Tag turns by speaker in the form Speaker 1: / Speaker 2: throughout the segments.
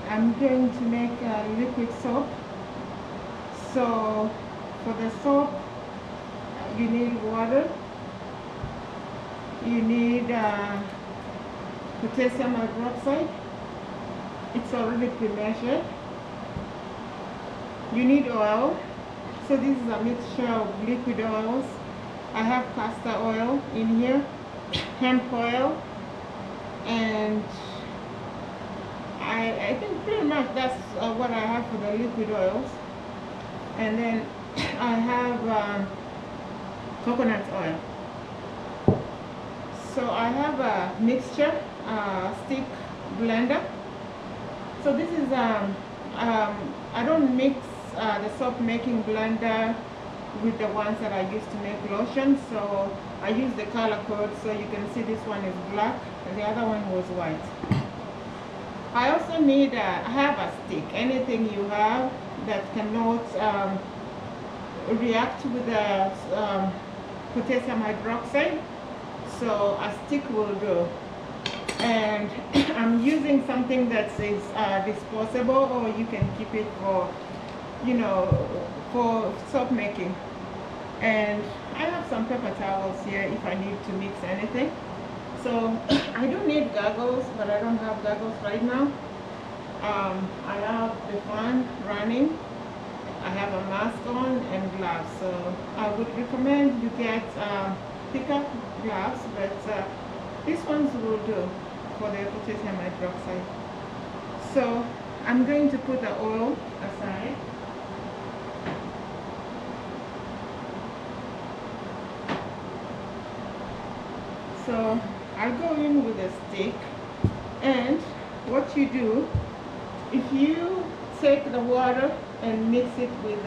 Speaker 1: I'm going to make liquid soap. So for the soap, you need water, you need potassium hydroxide. It's already pre-measured. You need oil. So this is a mixture of liquid oils. I have castor oil in here, hemp oil, and I think pretty much that's what I have for the liquid oils. And then I have coconut oil. So I have a mixture stick blender. So this is I don't mix the soap making blender with the ones that I used to make lotion. So I use the color code, so you can see this one is black and the other one was white. I also need I have a stick. Anything you have that cannot react with the potassium hydroxide, so a stick will do. And I'm using something that is disposable, or you can keep it for, you know, for soap making. And I have some paper towels here if I need to mix anything. So I do need goggles, but I don't have goggles right now. I have the fan running. I have a mask on and gloves. So I would recommend you get thicker gloves, but these ones will do for the potassium hydroxide. So I'm going to put the oil aside. So I'll go in with a stick, and what you do, if you take the water and mix it with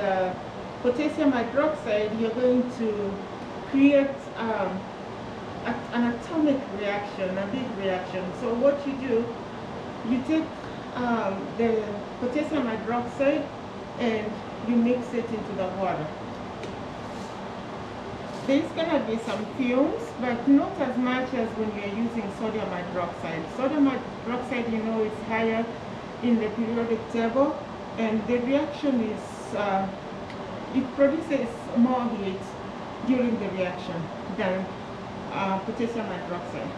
Speaker 1: potassium hydroxide, you're going to create an atomic reaction, a big reaction. So what you do, you take the potassium hydroxide and you mix it into the water. There's gonna be some fumes, but not as much as when you're using sodium hydroxide. Sodium hydroxide, you know, is higher in the periodic table, and the reaction is, it produces more heat during the reaction than potassium hydroxide.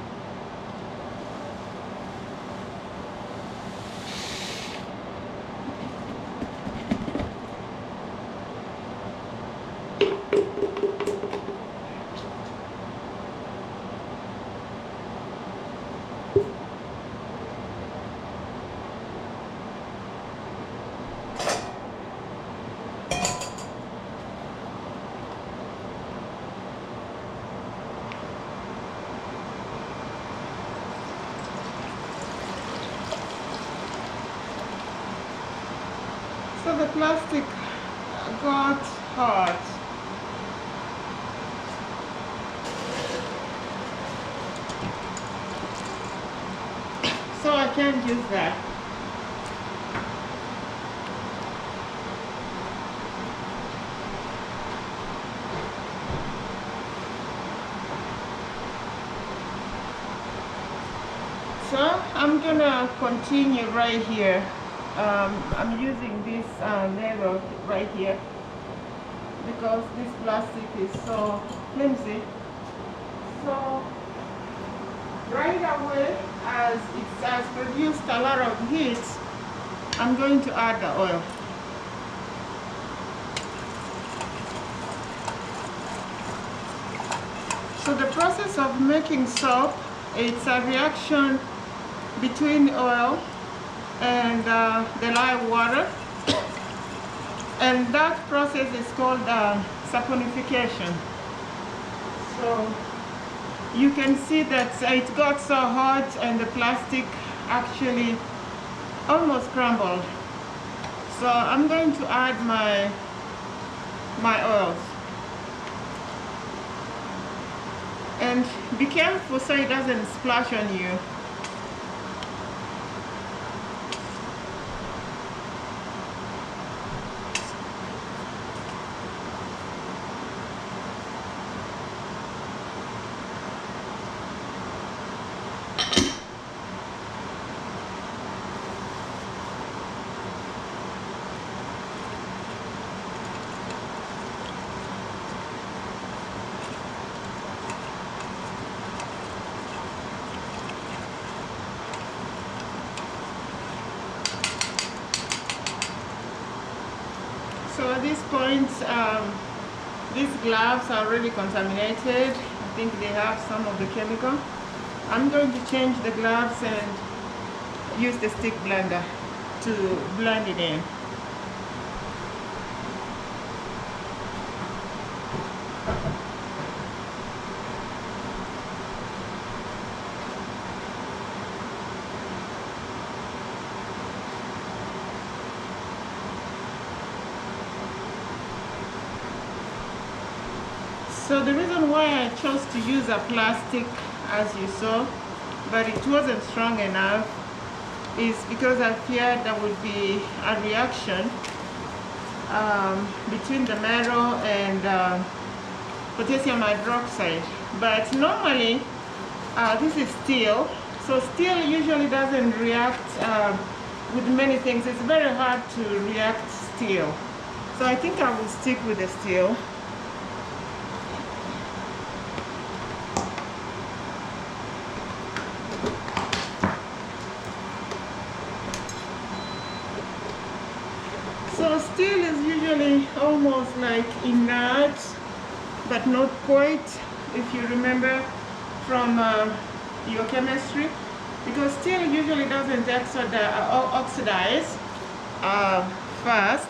Speaker 1: So the plastic got hot. So I can't use that. So I'm gonna continue right here. I'm using this nail right here because this plastic is so flimsy. So right away, as it has produced a lot of heat, I'm going to add the oil. So the process of making soap, it's a reaction between oil and the live water, and that process is called saponification. So you can see that it got so hot and the plastic actually almost crumbled. So I'm going to add my oils, and be careful so it doesn't splash on you. at this point, these gloves are really contaminated. I think they have some of the chemical. I'm going to change the gloves and use the stick blender to blend it in. So the reason why I chose to use a plastic, as you saw, but it wasn't strong enough, is because I feared there would be a reaction between the metal and potassium hydroxide. But normally, this is steel, so steel usually doesn't react with many things. It's very hard to react steel. So I think I will stick with the steel. So steel is usually almost like inert, but not quite, if you remember from your chemistry, because steel usually doesn't oxidize fast.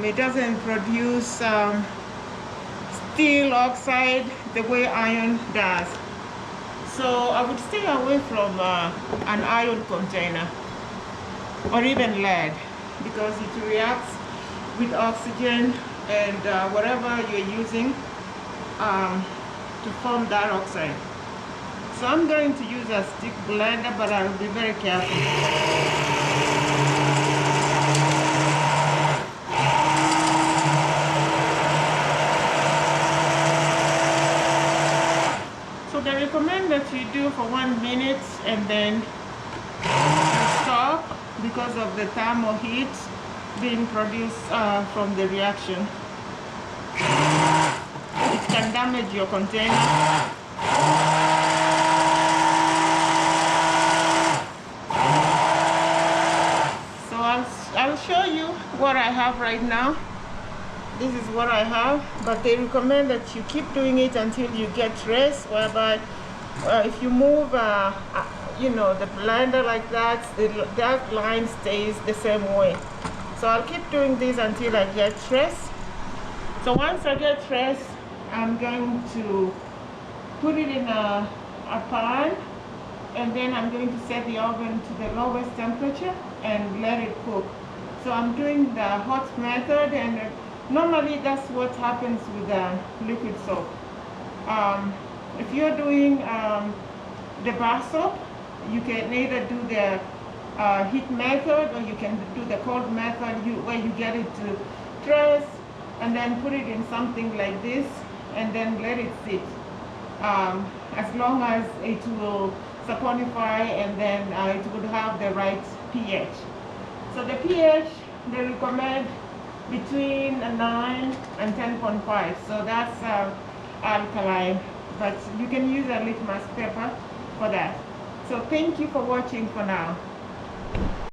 Speaker 1: It doesn't produce steel oxide the way iron does. So I would stay away from an iron container or even lead, because it reacts with oxygen and whatever you're using to form dioxide. So I'm going to use a stick blender, but I'll be very careful. So they recommend that you do for 1 minute and then stop, because of the thermal heat being produced from the reaction. It can damage your container. So I'll show you what I have right now. This is what I have, but they recommend that you keep doing it until you get rest, whereby if you move you know, the blender like that, that line stays the same way. So I'll keep doing this until I get rest. So once I get rest, I'm going to put it in a pan, and then I'm going to set the oven to the lowest temperature and let it cook. So I'm doing the hot method, and normally that's what happens with liquid soap. If you're doing the bar soap, you can either do the heat method, or you can do the cold method, where you get it to press and then put it in something like this and then let it sit as long as it will saponify, and then it would have the right pH. So the pH, they recommend between 9 and 10.5, so that's alkaline, but you can use a litmus paper for that. So thank you for watching for now.